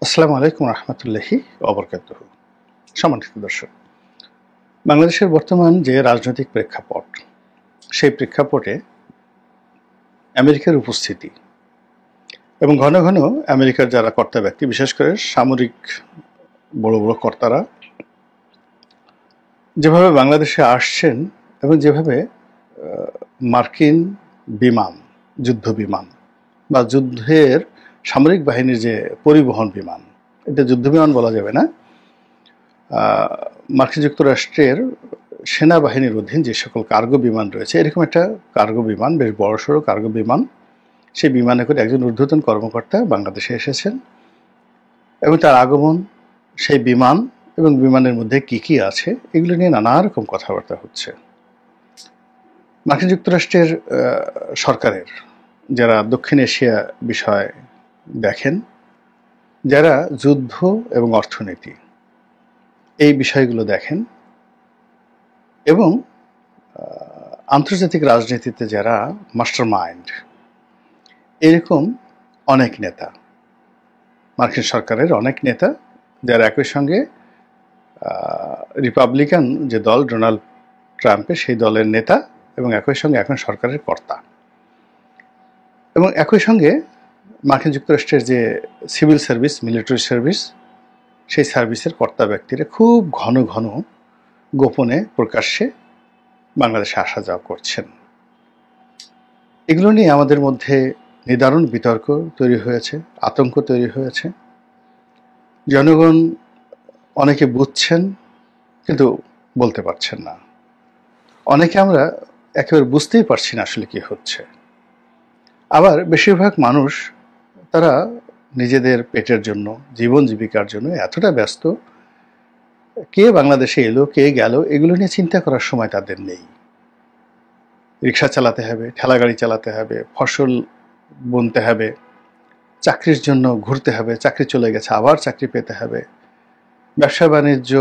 আসসালামু আলাইকুম রহমতুল্লাহি ওবরকাতুহ। সম্মানিত দর্শক, বাংলাদেশের বর্তমান যে রাজনৈতিক প্রেক্ষাপট, সেই প্রেক্ষাপটে আমেরিকার উপস্থিতি এবং ঘন ঘন আমেরিকার যারা কর্তা ব্যক্তি, বিশেষ করে সামরিক বড় বড় কর্তারা যেভাবে বাংলাদেশে আসছেন এবং যেভাবে মার্কিন বিমান, যুদ্ধ বিমান বা যুদ্ধের সামরিক বাহিনীর যে পরিবহন বিমান, এটা যুদ্ধ বিমান বলা যাবে না, মার্কিন যুক্তরাষ্ট্রের সেনাবাহিনীর অধীন যে সকল কার্গো বিমান রয়েছে, এরকম একটা কার্গো বিমান, বেশ বড়সড় কার্গো বিমান, সেই বিমানে করে একজন ঊর্ধ্বতন কর্মকর্তা বাংলাদেশে এসেছেন এবং তার আগমন, সেই বিমান এবং বিমানের মধ্যে কি কি আছে এগুলো নিয়ে নানা রকম কথাবার্তা হচ্ছে। মার্কিন যুক্তরাষ্ট্রের সরকারের যারা দক্ষিণ এশিয়া বিষয় দেখেন, যারা যুদ্ধ এবং অর্থনীতি এই বিষয়গুলো দেখেন এবং আন্তর্জাতিক রাজনীতিতে যারা মাস্টার মাইন্ড, এরকম অনেক নেতা, মার্কিন সরকারের অনেক নেতা যারা একই সঙ্গে রিপাবলিকান যে দল ডোনাল্ড ট্রাম্পের, সেই দলের নেতা এবং একই সঙ্গে এখন সরকারের কর্তা, এবং একই সঙ্গে মার্কিন যুক্তরাষ্ট্রের যে সিভিল সার্ভিস, মিলিটারি সার্ভিস, সেই সার্ভিসের কর্তা ব্যক্তিরা খুব ঘন ঘন গোপনে প্রকাশ্যে বাংলাদেশে আসা যাওয়া করছেন। এগুলো নিয়ে আমাদের মধ্যে নিদারুণ বিতর্ক তৈরি হয়েছে, আতঙ্ক তৈরি হয়েছে। জনগণ অনেকে বুঝছেন কিন্তু বলতে পারছেন না, অনেকে আমরা একেবারে বুঝতেই পারছি না আসলে কি হচ্ছে। আবার বেশিরভাগ মানুষ তারা নিজেদের পেটের জন্য, জীবন জীবিকার জন্য এতটা ব্যস্ত, কে বাংলাদেশে এলো কে গেল এগুলো নিয়ে চিন্তা করার সময় তাদের নেই। রিক্সা চালাতে হবে, ঠেলাগাড়ি চালাতে হবে, ফসল বুনতে হবে, চাকরির জন্য ঘুরতে হবে, চাকরি চলে গেছে আবার চাকরি পেতে হবে, ব্যবসা বাণিজ্য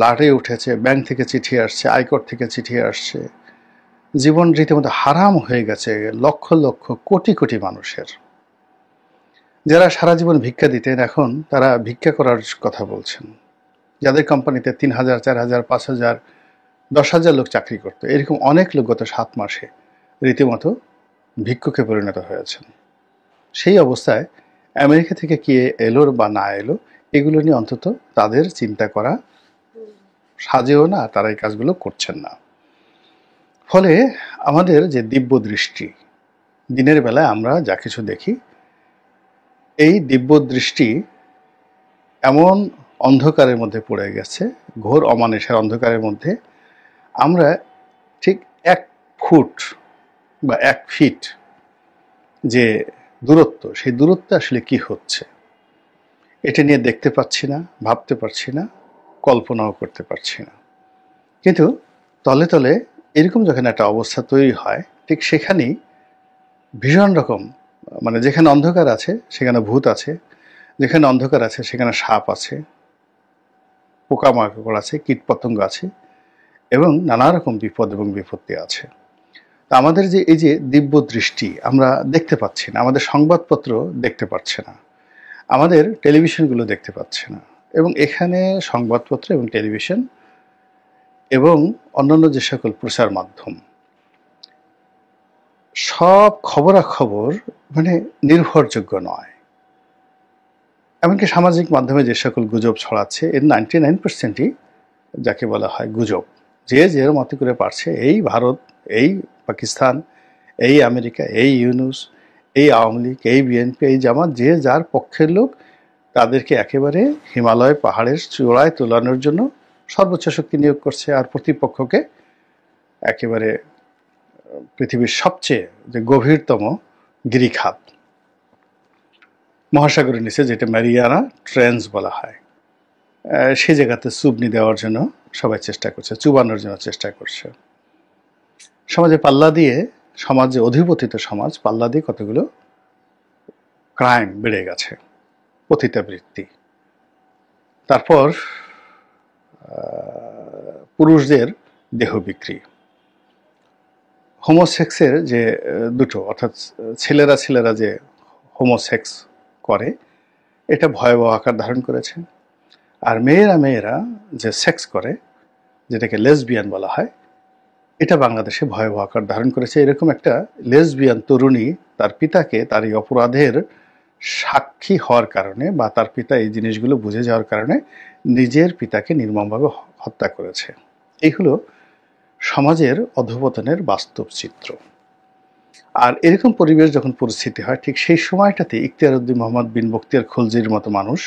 লাটে উঠেছে, ব্যাংক থেকে চিঠি আসছে, আয়কর থেকে চিঠি আসছে, জীবন রীতিমতো হারাম হয়ে গেছে লক্ষ লক্ষ কোটি কোটি মানুষের। যারা সারা জীবন ভিক্ষা দিতেন এখন তারা ভিক্ষা করার কথা বলছেন। যাদের কোম্পানিতে ৩,০০০, ৪,০০০, ৫,০০০, ১০,০০০ লোক চাকরি করত, এরকম অনেক লোক গত ৭ মাসে রীতিমতো ভিক্ষুকে পরিণত হয়েছেন। সেই অবস্থায় আমেরিকা থেকে কি এলো বা না এলো এগুলো নিয়ে অন্তত তাদের চিন্তা করা সাজেও না, তারা এই কাজগুলো করছেন না। ফলে আমাদের যে দিব্য দৃষ্টি, দিনের বেলায় আমরা যা কিছু দেখি, এই দিব্য দৃষ্টি এমন অন্ধকারের মধ্যে পড়ে গেছে, ঘোর অমানুষের অন্ধকারের মধ্যে। আমরা ঠিক ১ ফুট বা ১ ফিট যে দূরত্ব, সেই দূরত্বে আসলে কি হচ্ছে এটা নিয়ে দেখতে পাচ্ছি না, ভাবতে পারছি না, কল্পনাও করতে পারছি না। কিন্তু তলে তলে এরকম যখন একটা অবস্থা তৈরি হয়, ঠিক সেখানেই ভীষণ রকম, মানে যেখানে অন্ধকার আছে সেখানে ভূত আছে, যেখানে অন্ধকার আছে সেখানে সাপ আছে, পোকামাকড় আছে, কীটপতঙ্গ আছে এবং নানা রকম বিপদ এবং বিপত্তি আছে। তা আমাদের যে এই যে দিব্য দৃষ্টি আমরা দেখতে পাচ্ছি না, আমাদের সংবাদপত্র দেখতে পাচ্ছে না, আমাদের টেলিভিশনগুলো দেখতে পাচ্ছে না, এবং এখানে সংবাদপত্র এবং টেলিভিশন এবং অন্যান্য যে সকল প্রচার মাধ্যম, সব খবরাখবর মানে নির্ভরযোগ্য নয়। এমনকি সামাজিক মাধ্যমে যে সকল গুজব ছড়াচ্ছে, এর 99%ই যাকে বলা হয় গুজব। যে যের মতো করে পারছে, এই ভারত, এই পাকিস্তান, এই আমেরিকা, এই ইউনুস, এই আওয়ামী লীগ, এই বিএনপি, এই জামাত, যে যার পক্ষের লোক তাদেরকে একেবারে হিমালয় পাহাড়ের চূড়ায় তোলানোর জন্য সর্বোচ্চ শক্তি নিয়োগ করছে, আর প্রতিপক্ষকে একেবারে পৃথিবীর সবচেয়ে যে গভীরতম গিরিখাত, মহাসাগরের নিচে যেটা ম্যারিয়ানা ট্রেঞ্চ বলা হয়, সেই জায়গাতে চুবনি দেওয়ার জন্য সবাই চেষ্টা করছে, চুবানোর জন্য চেষ্টা করছে। সমাজে পাল্লা দিয়ে, সমাজে অধিপতিত সমাজ পাল্লা দিয়ে কতগুলো ক্রাইম বেড়ে গেছে, পতিতাবৃত্তি, তারপর পুরুষদের দেহ বিক্রি, হোমোসেক্সের যে দুটো, অর্থাৎ ছেলেরা ছেলেরা যে হোমোসেক্স করে এটা ভয়াবহ আকার ধারণ করেছে। আর মেয়েরা যে সেক্স করে, যেটাকে লেসবিয়ান বলা হয়, এটা বাংলাদেশে ভয়াবহ আকার ধারণ করেছে। এরকম একটা লেসবিয়ান তরুণী তার পিতাকে তার এই অপরাধের সাক্ষী হওয়ার কারণে বা তার পিতা এই জিনিসগুলো বুঝে যাওয়ার কারণে নিজের পিতাকে নির্মমভাবে হত্যা করেছে। এই হলো সমাজের অধঃপতনের বাস্তব চিত্র। আর এরকম পরিবেশ যখন পরিস্থিতি হয়, ঠিক সেই সময়টাতে ইখতিয়ার উদ্দিন মোহাম্মদ বিন বখতিয়ার খলজির মতো মানুষ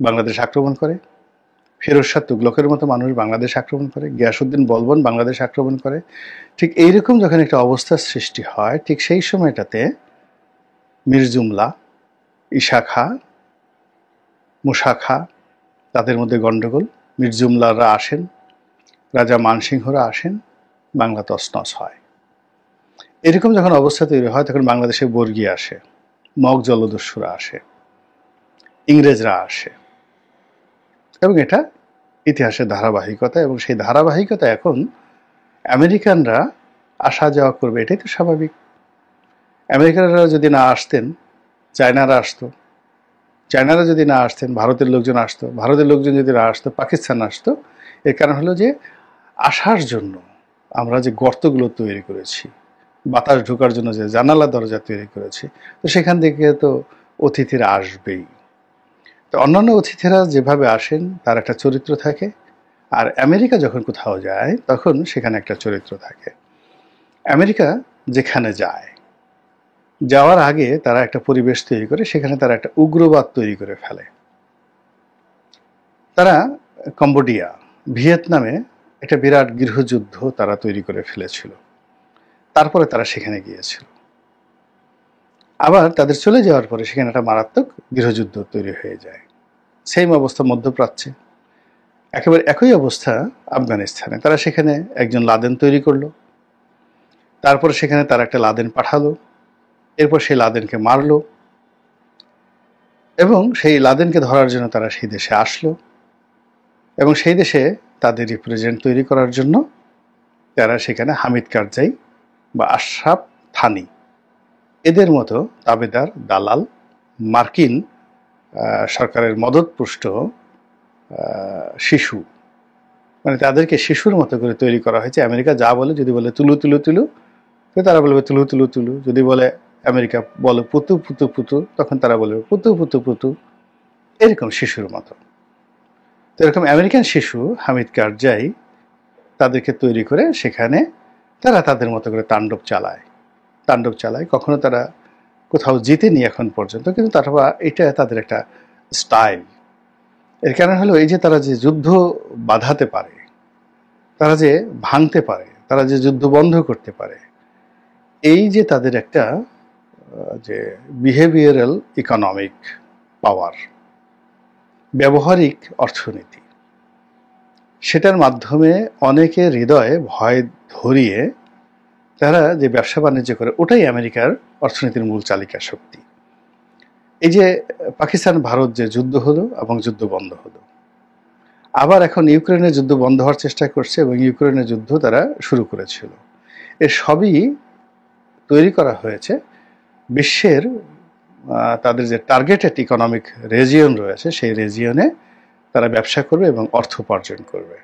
বাংলাদেশ আক্রমণ করে, ফিরোজ শাহ তুগলকের মতো মানুষ বাংলাদেশ আক্রমণ করে, গিয়াসউদ্দিন বলবন বাংলাদেশ আক্রমণ করে। ঠিক এইরকম যখন একটা অবস্থার সৃষ্টি হয়, ঠিক সেই সময়টাতে মীর জুমলা, ঈশা খাঁ, মুসা খাঁ, তাদের মধ্যে গণ্ডগোল। মীর জুমলারা আসেন, রাজা মানসিংহরা আসেন, বাংলা তছনছ হয়। এরকম যখন অবস্থা তৈরি হয়, তখন বাংলাদেশে বর্গী আসে, মগ জলদস্যুরা আসে, ইংরেজরা আসে, এবং এটা ইতিহাসের ধারাবাহিকতা। এবং সেই ধারাবাহিকতা এখন আমেরিকানরা আসা যাওয়া করবে, এটাই তো স্বাভাবিক। আমেরিকানরা যদি না আসতেন, চায়নারা আসতো, চায়নারা যদি না আসতেন, ভারতের লোকজন আসতো, ভারতের লোকজন যদি না আসতো, পাকিস্তান আসতো। এর কারণ হলো যে আসার জন্য আমরা যে গর্তগুলো তৈরি করেছি, বাতাস ঢোকার জন্য যে জানালা দরজা তৈরি করেছি, তো সেখান থেকে তো অতিথিরা আসবেই। তো অন্যান্য অতিথিরা যেভাবে আসেন তার একটা চরিত্র থাকে, আর আমেরিকা যখন কোথাও যায় তখন সেখানে একটা চরিত্র থাকে। আমেরিকা যেখানে যায়, যাওয়ার আগে তারা একটা পরিবেশ তৈরি করে, সেখানে তারা একটা উগ্রবাদ তৈরি করে ফেলে। তারা কম্বোডিয়া, ভিয়েতনামে একটা বিরাট গৃহযুদ্ধ তারা তৈরি করে ফেলেছিল, তারপরে তারা সেখানে গিয়েছিল। আবার তাদের চলে যাওয়ার পরে সেখানে একটা মারাত্মক গৃহযুদ্ধ তৈরি হয়ে যায়। সেম অবস্থা মধ্যপ্রাচ্যে, একেবারে একই অবস্থা আফগানিস্তানে। তারা সেখানে একজন লাদেন তৈরি করলো, তারপরে সেখানে তারা একটা লাদেন পাঠালো, এরপর সেই লাদেনকে মারলো, এবং সেই লাদেনকে ধরার জন্য তারা সেই দেশে আসলো, এবং সেই দেশে তাদের রিপ্রেজেন্ট তৈরি করার জন্য তারা সেখানে হামিদ কারজাই বা আশরাফ থানি এদের মতো তাবেদার, দালাল, মার্কিন সরকারের মদতপুষ্ট শিশু, মানে তাদেরকে শিশুর মতো করে তৈরি করা হয়েছে। আমেরিকা যা বলে, যদি বলে তুলু তুলু তুলু, তো তারা বলবে তুলু তুলু তুলু। যদি বলে আমেরিকা বলো পুতু পুতু পুতু, তখন তারা বলবে পুতু পুতু পুতু, এরকম শিশুর মতো। তো এরকম আমেরিকান শিশু হামিদ কারজাই তাদেরকে তৈরি করে সেখানে তারা তাদের মতো করে তাণ্ডব চালায়। কখনো তারা কোথাও জিতেনি এখন পর্যন্ত, কিন্তু তারা এটা তাদের একটা স্টাইল। এর কারণ হলো এই যে তারা যে যুদ্ধ বাধাতে পারে, তারা যে ভাঙতে পারে, তারা যে যুদ্ধ বন্ধ করতে পারে, এই যে তাদের একটা যে বিহেভিয়ারাল ইকোনমিক পাওয়ার, ব্যবহারিক অর্থনীতি, সেটার মাধ্যমে অনেকের হৃদয়ে ভয় ধরিয়ে তারা যে ব্যবসা বাণিজ্য করে, ওটাই আমেরিকার অর্থনীতির মূল চালিকা শক্তি। এই যে পাকিস্তান ভারত যে যুদ্ধ হলো এবং যুদ্ধ বন্ধ হলো, আবার এখন ইউক্রেনের যুদ্ধ বন্ধ হওয়ার চেষ্টা করছে, এবং ইউক্রেনের যুদ্ধ তারা শুরু করেছিল। এর সবই তৈরি করা হয়েছে বিশ্বের তাদের যে টার্গেটেড ইকোনমিক রেজিয়ন রয়েছে, সেই রেজিয়নে তারা ব্যবসা করবে এবং অর্থ উপার্জন করবে।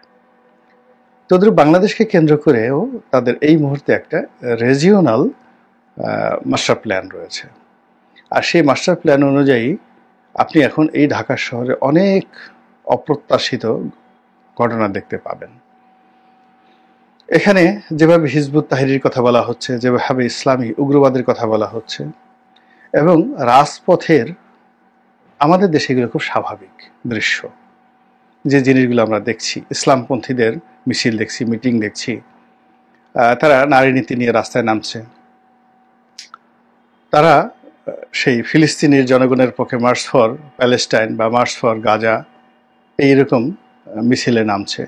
তদ্রুপ বাংলাদেশকে কেন্দ্র করেও তাদের এই মুহূর্তে একটা রেজিওনাল মাস্টার প্ল্যান রয়েছে। আর সেই মাস্টার প্ল্যান অনুযায়ী আপনি এখন এই ঢাকা শহরে অনেক অপ্রত্যাশিত ঘটনা দেখতে পাবেন। এখানে যেভাবে হিজবুত তাহরির কথা বলা হচ্ছে, যেভাবে ইসলামী উগ্রবাদের কথা বলা হচ্ছে, এবং রাজপথের আমাদের দেশে এগুলো খুব স্বাভাবিক দৃশ্য। যে জিনিসগুলো আমরা দেখছি, ইসলামপন্থীদের মিছিল দেখছি, মিটিং দেখছি, তারা নারী নীতি নিয়ে রাস্তায় নামছে, তারা সেই ফিলিস্তিনের জনগণের পক্ষে মার্চ ফর প্যালেস্টাইন বা মার্চ ফর গাজা এইরকম মিছিলে নামছে।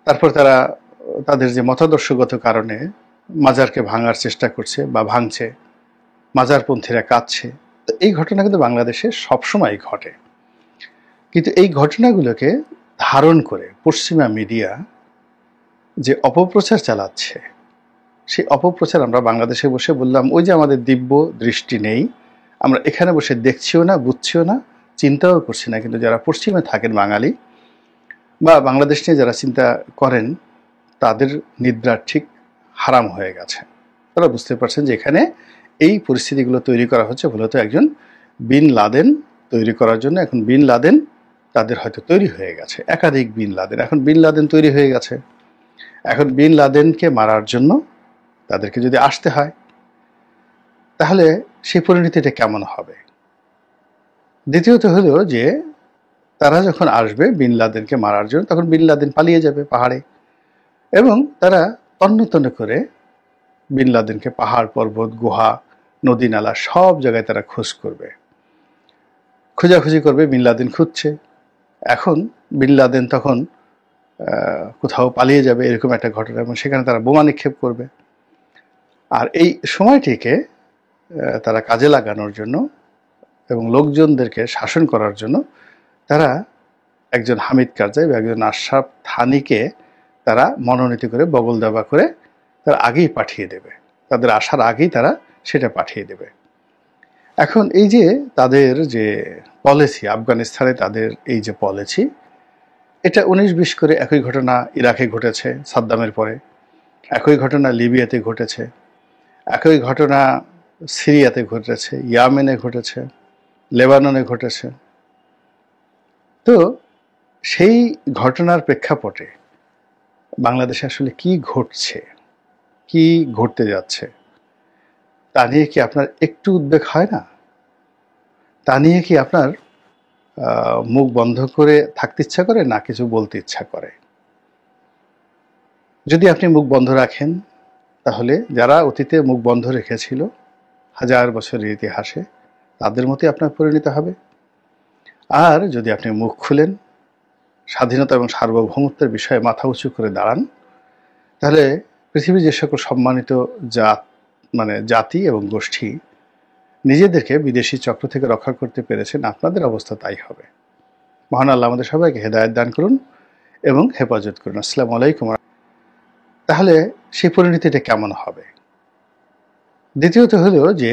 তারপর তারা তাদের যে মতাদর্শগত কারণে মাজারকে ভাঙার চেষ্টা করছে বা ভাঙছে, মাজারপন্থীরা কাঁদছে। তো এই ঘটনা কিন্তু বাংলাদেশে সবসময় ঘটে, কিন্তু এই ঘটনাগুলোকে ধারণ করে পশ্চিমা মিডিয়া যে অপপ্রচার চালাচ্ছে, সেই অপপ্রচার আমরা বাংলাদেশে বসে বললাম ওই যে আমাদের দিব্য দৃষ্টি নেই, আমরা এখানে বসে দেখছিও না, বুঝছিও না, চিন্তাও করছি না, কিন্তু যারা পশ্চিমে থাকেন বাঙালি বা বাংলাদেশ নিয়ে যারা চিন্তা করেন তাদের নিদ্রা ঠিক হারাম হয়ে গেছে। তারা বুঝতে পারছেন যে এখানে এই পরিস্থিতিগুলো তৈরি করা হচ্ছে মূলত একজন বিন লাদেন তৈরি করার জন্য। এখন বিন লাদেন তাদের হয়তো তৈরি হয়ে গেছে, একাধিক বিন লাদেন, এখন বিন লাদেন তৈরি হয়ে গেছে। এখন বিন লাদেনকে মারার জন্য তাদেরকে যদি আসতে হয় তাহলে সেই পরিণতিটা কেমন হবে? দ্বিতীয়ত হলো যে তারা যখন আসবে বিন লাদেনকে মারার জন্য, তখন বিন লাদেন পালিয়ে যাবে পাহাড়ে, এবং তারা তন্ন তন্ন করে বিন লাদেনকে পাহাড় পর্বত গুহা নদী নালা সব জায়গায় তারা খোঁজ করবে, খোঁজাখুঁজি করবে। বিন লাদেন খুঁজছে, এখন বিন লাদেন তখন কোথাও পালিয়ে যাবে এরকম একটা ঘটনা, এবং সেখানে তারা বোমা নিক্ষেপ করবে। আর এই সময়টিকে তারা কাজে লাগানোর জন্য এবং লোকজনদেরকে শাসন করার জন্য তারা একজন হামিদ কারজাই বা একজন আশরাফ থানিকে তারা মনোনীত করে বগল দাবা করে তারা আগেই পাঠিয়ে দেবে, তাদের আসার আগেই তারা সেটা পাঠিয়ে দেবে। এখন এই যে তাদের যে পলিসি, আফগানিস্তানে তাদের এই যে পলিসি, এটা 19-20 করে একই ঘটনা ইরাকে ঘটেছে সাদ্দামের পরে, একই ঘটনা লিবিয়াতে ঘটেছে, একই ঘটনা সিরিয়াতে ঘটেছে, ইয়ামেনে ঘটেছে, লেবাননে ঘটেছে। তো সেই ঘটনার প্রেক্ষাপটে বাংলাদেশে আসলে কি ঘটছে, কি ঘটতে যাচ্ছে, তা নিয়ে কি আপনার একটু উদ্বেগ হয় না? তা নিয়ে কি আপনার মুখ বন্ধ করে থাকতে ইচ্ছা করে, না কিছু বলতে ইচ্ছা করে? যদি আপনি মুখ বন্ধ রাখেন তাহলে যারা অতীতে মুখ বন্ধ রেখেছিল হাজার বছরের ইতিহাসে তাদের মতোই আপনার পরিণত হবে। আর যদি আপনি মুখ খুলেন, স্বাধীনতা এবং সার্বভৌমত্বের বিষয়ে মাথা উঁচু করে দাঁড়ান, তাহলে পৃথিবীর যে সকল সম্মানিত জাতি এবং গোষ্ঠী নিজেদেরকে বিদেশি চক্র থেকে রক্ষা করতে পেরেছেন, আপনাদের অবস্থা তাই হবে। মহান আল্লাহ আমাদের সবাইকে হেদায়েত দান করুন এবং হেফাজত করুন। আসসালামু আলাইকুম। তাহলে সেই পরিণতিটা কেমন হবে? দ্বিতীয়ত হলো যে